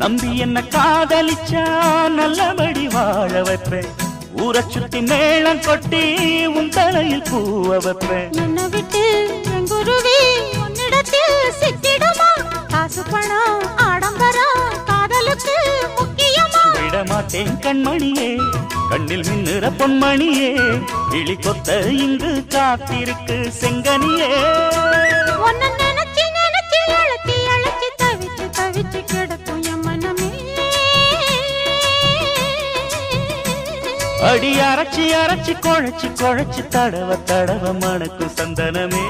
நம்பி என்ன காதலிச்சா நல்லபடி வாழ வைப்பேன். ஊரை சுத்தி மேளம் கொட்டி உன் தலையில் பூவ வைப்பேன். என்ன விட்டு குருவி உன்னிடத்தில் சிக்கிடுமா? காசு பணம் ஆடம்பரம் காதலுக்கு முக்கியமா? விடமாட்டேன் கண்மணியே, கண்ணில் மின்னுற பொன்மணியே, கிளி கொத்த இங்கு காத்திருக்கு செங்கனியே. உன்னை நினைச்சு நினைச்சு அழைச்சி அழைச்சி தவிச்சு தவிச்சு கிடக்கும் என் மனமே. அடி அரைச்சி அரைச்சி குழைச்சி குழைச்சி தடவ தடவ மணக்கும் சந்தனமே.